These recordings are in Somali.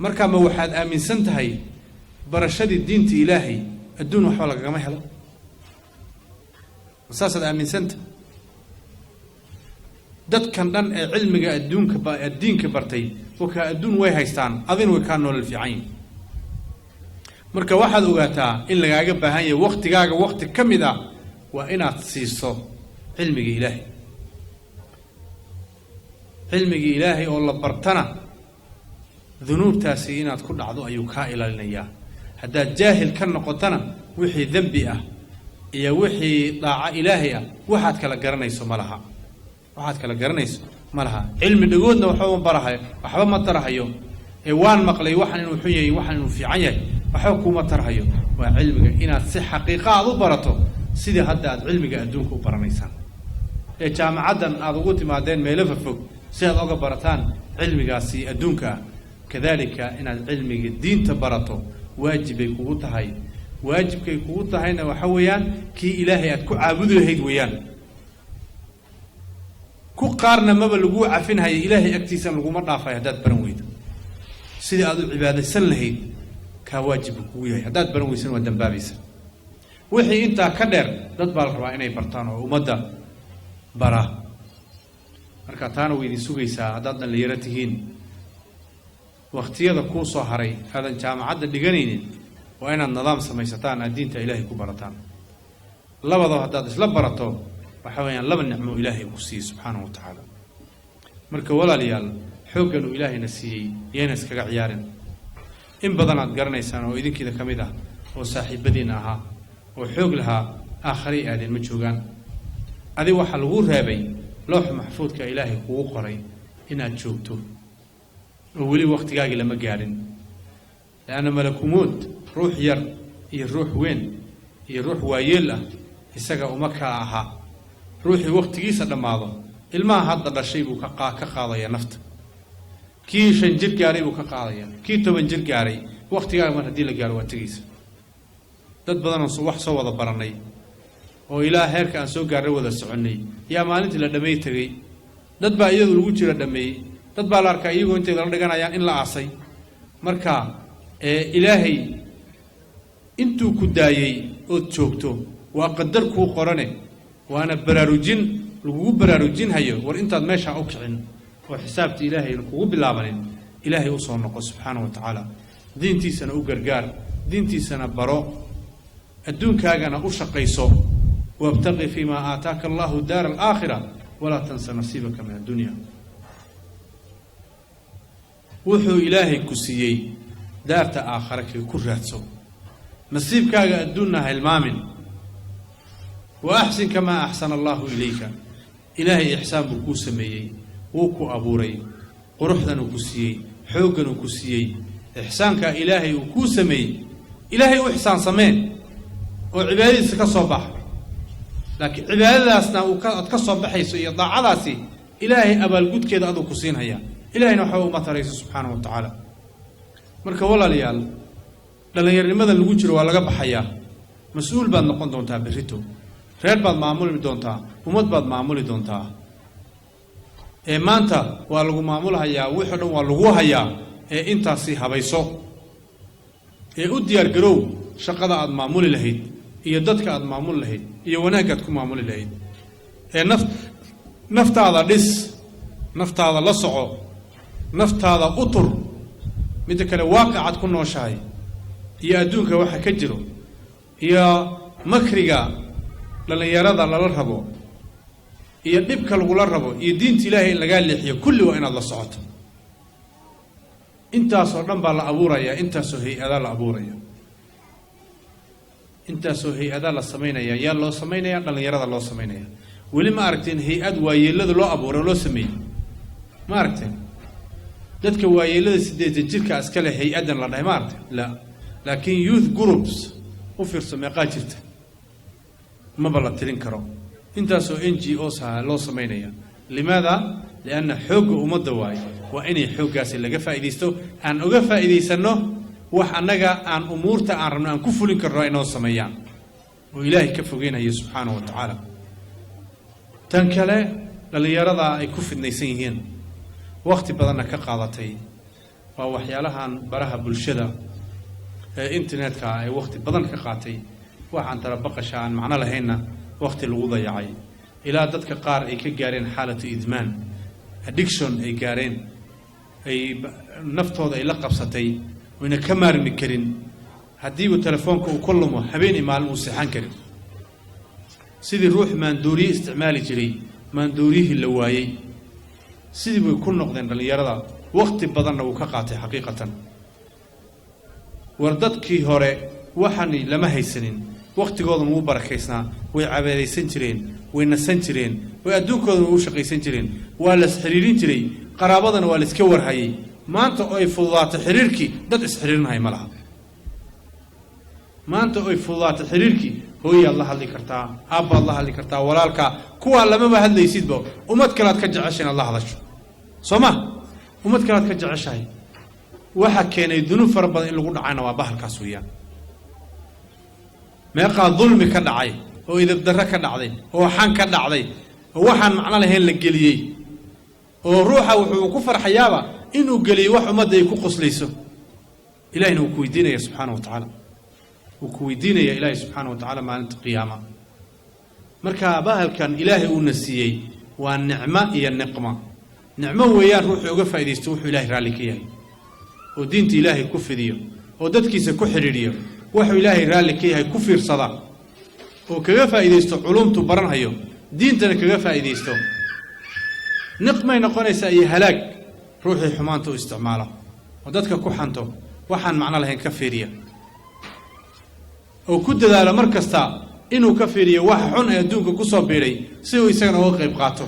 marka ma waxaad aaminsan tahay barashadii diinta ilaahay adduun waxba lagama helo asaasad aaminsanta dadkan dhan ee cilmiga adduunka bartay waka adduun way haystaan adin way ka nolol fiican marka waxaad ogaataa in lagaaga baahan yahay waqtigaaga waqti kamid ah waa inaad siiso cilmiga ilaahay cilmiga ilaahay oo la bartana dunuubtaasi inaad ku dhacdo ayuu ka ilaalinayaa haddaad jaahil ka noqotana wixii dambi ah iyo wixii daaca ilaahay ah waxaad kala garanayso malaha cilmi dhagoodna waxba barahay waxba ma tarahayo ee waan maqlay waxan inuu xun yahay waxan inuu fiican yahay waxba kuma tarahayo waa cilmiga inaad si xaqiiqo ah u barato sidii hadda aad cilmiga adduunka u baranaysaan ee jaamacadan aad ugu timaadeen meelo fog si aad uga barataan cilmigaasi adduunka kadalika inaad cilmiga diinta barato waajibay kugu tahay waajibkay kugu tahayna waxa weeyaan kii ilaahay aad ku caabudi lahayd weeyaan ku qaarna maba lagu cafinhay ilaahay agtiisa lagu ma dhaafay hadaad baran weydo sidii aad u cibaadaysan lahayd ka waajib kugu yahay hadaad baran weysan waa dambaabaysa wixii inta ka dheer dad baa la rabaa inay bartaan oo ummadda bara marka taana weydii sugaysaa hadaad dhalinyaro tihiin waqtiyada ku soo haray hadan jaamacadda dhiganaynin waa inaad nidaam samaysataan aad diinta ilaahay ku barataan labadaba hadaad isla barato waxa weeyaan laba nicmo ilaahay ku siiyay subhanahu wa ta'ala marka walaaliyaal xoogan uu ilaahayna siiyay yeena iskaga ciyaarin in badan aad garanaysaan oo idinkiida kamid ah oo saaxiibadiina ahaa oo xoog lahaa aakhiri aadeen ma joogaan adi waxa lagu reebay loox maxfuudka ilaahay kugu qoray inaad joogto oo wali waqtigaagi lama gaarin laana malakumud ruux yar iyo ruux weyn iyo ruux waayeel ah isaga uma ka aha ruuxi waqtigiisa dhamaado ilmaha hadda dhashay buu ka qaadaya nafta kii 5 jir gaaray buu ka qaadaya kii 10 jir gaaray waqtigaaga mar hadii la gaaro waa tagaysa dad badan oo wax soo wada baranay oo ilaa heerka aan soo gaaray wada soconay yaa maalintii la dhameey tagay dad baa iyadu lagu jira dhameey dad baa la arkay iyagoo intay la dhiganayaan in la aasay marka ilaahay intuu ku daayay oo joogto waa qadar ku qorane waana baraarujin lagu baraarujin hayo war intaad meesha u kicin oo xisaabta ilaahay kugu bilaabanin ilaahay u soo noqo subhanahu wa ta'ala diintiisana u gargaar diintiisana baro adduunkaagana u shaqayso wabtaqi fima aataaka Allahu daar al-aakhirah wala tansa nasiibaka min ad-dunya wuxuu ilaahay ku siiyay daarta aakhirada ku raadso nasiibkaaga adduunna hilmaamin وأحسن كما أحسن الله إليك إلهي إحسان بكوسمي وكو أبوري قرحنا وكسيي حوقنا وكسيي إحسانك إلهي وكوسمي إلهي وإحسان سمين وعبادي سكصبح لكن عبادي أسنا وكصبح يضع عدسي إلهي أبا القد كده أدو كسين هيا إلهي نحو مطريس سبحانه وتعالى مركا ولا ليال لأن يرمضا الوجر ولا قبح حياه مسؤول بعد نقول دون تابريتو reer baad maamuli doontaa umad baad maamuli doontaa maanta waa lagu maamulayaa wixii dhan waa lagu hayaa intaasi habayso u diyaar garow shaqada aad maamuli lahayd iyo dadka aad maamuli lahayd iyo wanaagaad ku maamuli lahayd naftaada dhis naftaada la soco naftaada u tur mid kale waaqicad ku nooshahay iyo adduunka waxa ka jiro iyo makriga dhalinyarada lala rabo iyo dhibka lagu la rabo iyo diinta ilaahay in laga leexiyo kulli waa inaad la socoto intaas oo dhan baa la abuuraya intaas oo hay'ada la abuuraya intaas oo hay'ada la sameynaya yaa loo sameynaya dhalinyarada loo sameynaya wali ma aragteen hay'ad waayeelada loo abuuray loo sameeyay ma aragteen dadka waayeelada 8 jirka aska leh hay'adan la dhahay ma aragteen la laakiin youth groups u fiirso meeqa jirta ما بلا ترين كرو انت سو NGO سها لو سمينيا لماذا لان حوق ومدواي واني حوقاس اللي فائديستو ان اوغا فائديسنو wax anaga aan umuurta aan rabno aan ku fulin karno inoo sameeyaan oo ilaahay ka fogeynaya subhanahu wa ta'ala tan kale dhalinyarada ay ku fidnaysan yihiin waqti badan ka qaadatay ووحيالها برها بلشدة إنترنت كا وقت بدن كقاتي وحن ترى بقشان معنا لهنا وقت الوضع يعي إلى ذاتك قار أي كجارين حالة إدمان addiction أي جارين أي نفتوض أي لقب ستي وإن كمار مكرين هديه تلفونك وكلهم حبيني مع المسيحان كريم سيدي الروح مندوري استعمالي جري مندوريه اللوايي سيدي بيكون نقدين باليرضى وقت بدن وكقاتي حقيقة وردتكي هوري وحني لما هيسنين وقت قوض مو بركيسنا ويعبادي سنجرين وينسنجرين ويأدون كوض مو شقي سنجرين ولا سحريرين جري قرابضنا ولا سكور هاي ما أنت أي فضات حريركي داد اسحريرين هاي ملها ما أنت أي فضات حريركي هو الله اللي كرتا أبا الله اللي كرتا ولالك كوا لما ما هذا يسيد بو ومت كلات كجعشين الله هذا شو سما ومت كلات كجعشاي واحد كان يدنو فربض إلا قلنا عنا واباه الكاسوية ما يقع ظلم كدعي أو إذا بدرك كدعي أو حان كدعي هو حان معنا لهين للجليي أو روحه وكفر حيابه إنه جلي واحد مدة يكون قصليسه إلهي إنه كويدينا يا سبحانه وتعالى وكويدينا يا إلهي سبحانه وتعالى مع القيامة مركا باهل كان إلهي ونسيي والنعمة هي النقمة نعمة ويا روح يوقف إذا يستوح إلهي رالك إياه ودينت إلهي كفديو ودتكيس كحريريو وحو إلهي رالك إياه كفر صدا وكيفا إذا يستو علومته برنها يوم دينتنا كيفا إذا يستو نقمة ينقون أي هلاك روحي حمانته استعماله ودتك كحنته وحن معنا لهن كفيرية وكد ذا لمركز تا إنه كفيرية وحن يدونك كسر بيري سوي سجن وقيب قاته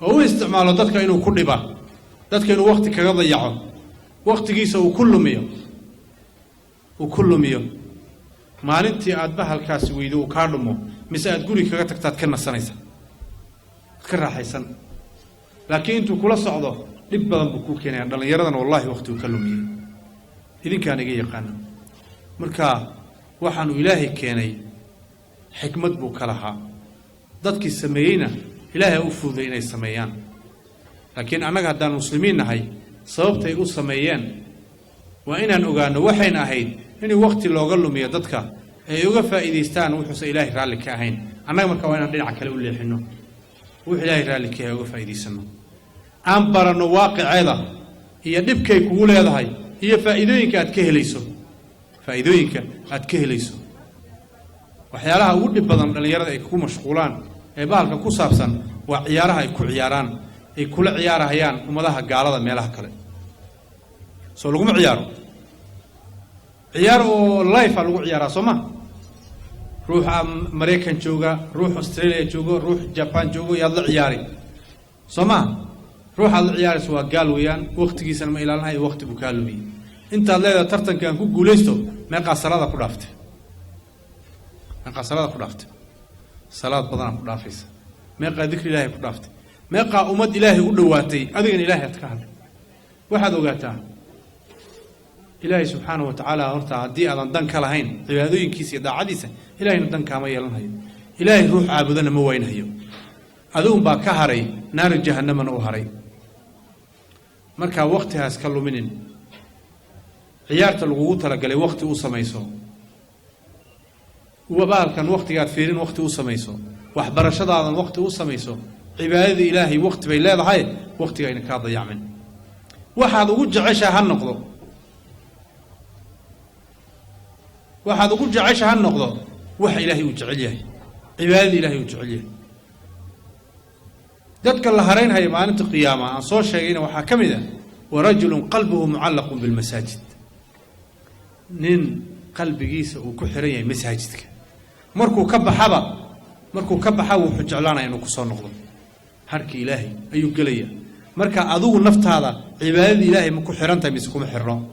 وهو استعماله دتك إنه كل با دتك إنه وقت كذا يعون وقت جيسه وكل ميو maalintii aad bahalkaas weydo oo ka dhumo mise aad guri kaga tagtaad ka nasanaysa ka raaxaysan laakiin intuu kula socdo dib badan buu ku keenay dhalinyaradan wallahi waqti uu ka lumiyay idinkaan iga yaqaan marka waxaanu ilaahay keenay xikmad buu ka lahaa dadkii sameeyayna ilaahay u fududay inay sameeyaan laakiin anaga haddaan muslimiin nahay sababtay u sameeyeen waa inaan ogaano waxayna ahayd إني وقت اللي أقول يا دتك يوقف إذا وحس إلهي رالك كاهين أنا مركب وأنا أدري على كلام اللي حنو وإلهي رالك يوقف إذا سنو أمبر إنه واقع هذا هي دبك يقول هذا هاي هي فائدوينك أتكهليسو فائدوينك أتكهليسو وحيالها ود بدن اللي يرد يكون مشغولان بالك كوسابسن وعيارها يكون عياران يكون عيارها هيان ومذاها قالها ميلها كله سولكم عيارو عيارو لايف على عيارة سما روح أمريكان جوجا روح أستراليا جوجا روح يابان جوجا يلا عياري سما روح على عياري سواء قالوا يان وقت جيسنا ما إلى هاي وقت بكالوي أنت اللي ترتن كان كقوليستو ما قصر هذا كرافت ما قصر هذا كرافت صلاة بدنا كرافيس ما قا ذكر الله كرافت ما قا أمد إلهي ودواتي أذن إلهي أتكلم واحد وقتها إلهي سبحانه وتعالى هرتا دي أذن دنك لهين عبادوين كيسي دا عديسة إلهي ندنك ما يلن هيو إلهي روح عابدنا موين هيو أذون با كهري نار جهنم نوهري مركا وقتها اسكالو منين عيارة الغوطة لقالي وقت أوسميسو وبال كان وقت قاد فيرين وقت أوسميسو وحبرشد هذا وقت أوسميسو عبادة إلهي وقت بيلا هاي وقت قاين كاضي يعمل واحد وجه عشا هالنقضه واحد وجه عشا هالنقضه وح إلهي وجعليه عبادة إلهي وجعليه ذاتك الله هرين هاي معنى القيامة عن صور شيئين وحاكم ذا ورجل قلبه معلق بالمساجد نين قلب جيس وكحرية مساجدك مركو كب حبا وحجعلانا إنه كسر نقضه حرك إلهي أيو قليا مركا أذو النفط هذا عبادة إلهي مكو حرانتا بيسكم حران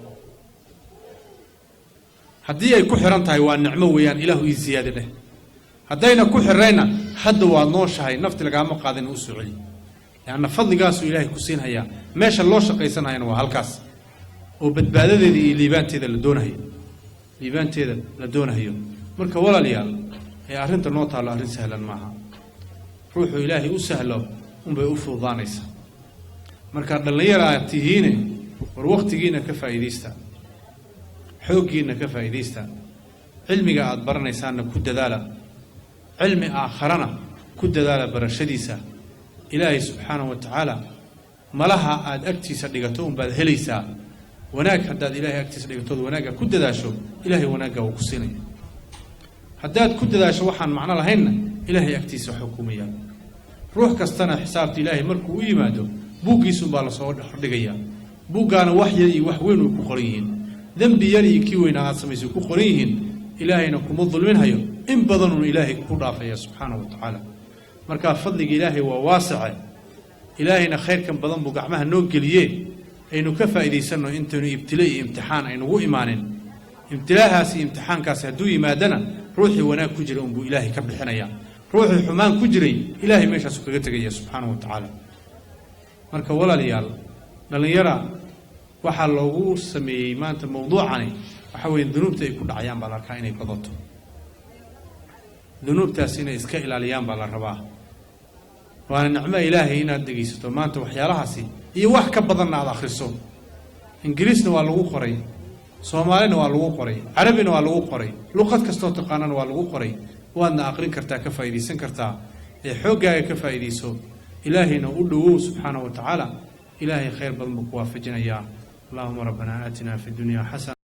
هدي أي كحرانتا هو النعمة ويان إله الزيادة له هدينا كحرينا حد ونوش هاي نفط لقامة قاعدين أسوعي يعني فضل قاسو إلهي كسين هيا ماشى الله شقيسان هاي نوع هالكاس وبتبادل ذي ليبان تيدا لدونها هي ليبان تيدا لدونها هي مركا ولا ليال هي أرنت النوطة على أرنت سهلا معها روحوا إلهي أسهلوا بيوفوا ضانيسا marka dhalinyara tihiin ووقتينا كفايديستا حوقينا كفايديستا علمي قاعد برنا يساننا كود ذالا علم آخرنا كود ذالا برشديسا إلهي سبحانه وتعالى ملها آد أكتي صديقتهم بعد هليسا وناك حداد إلهي أكتي صديقتهم وناك كود ذاشو إلهي وناك وقصيني حداد كود ذاشو وحن معنا لهن إلهي أكتي حكومية روح كستنا حسابت إلهي مركو ويمادو بوقي سنبال صور حردقيا بوقانا وحيي وحوين وكخريين ذنبي يلي كيوين عاصميس وكخريين إلهي نكم الظلمين هيو إن بضنوا إلهي كرافة سبحانه وتعالى مركا فضلك إلهي وواسع إلهينا خير كم بضن بقعمها نوكليه أينو كفى إذا سنو إنتو ابتلي امتحان أينو إيمان امتلاها سي امتحان كاس هدوي مادنا روحي وانا كجري أنبو إلهي كبحنايا روحي حمان كجري إلهي ميشا سكرتك سبحانه وتعالى مركا ولا ليال لن يرى waxaa loogu sameeyay maanta mowduucani waxa weeye dunuubta ay ku dhacayaan baa la arkaa inay badato dunuubtaas inay iska ilaaliyaan baa la rabaa waana nicmo ilaahay inaad dhegeysato maanta waxyaalahaasi iyo wax ka badan aad akhriso ingiriisna waa lagu qoray soomaalina waa lagu qoray carabina waa lagu qoray luqad kastoo taqaanana waa lagu qoray waadna aqrin kartaa ka faa'iideysan kartaa ee xoogaaga ka faa'iideyso ilaahayna u dhowow subxaanahu wa tacaala إلهي خير بدن بكوافجنا يا اللهم ربنا آتنا في الدنيا حسنة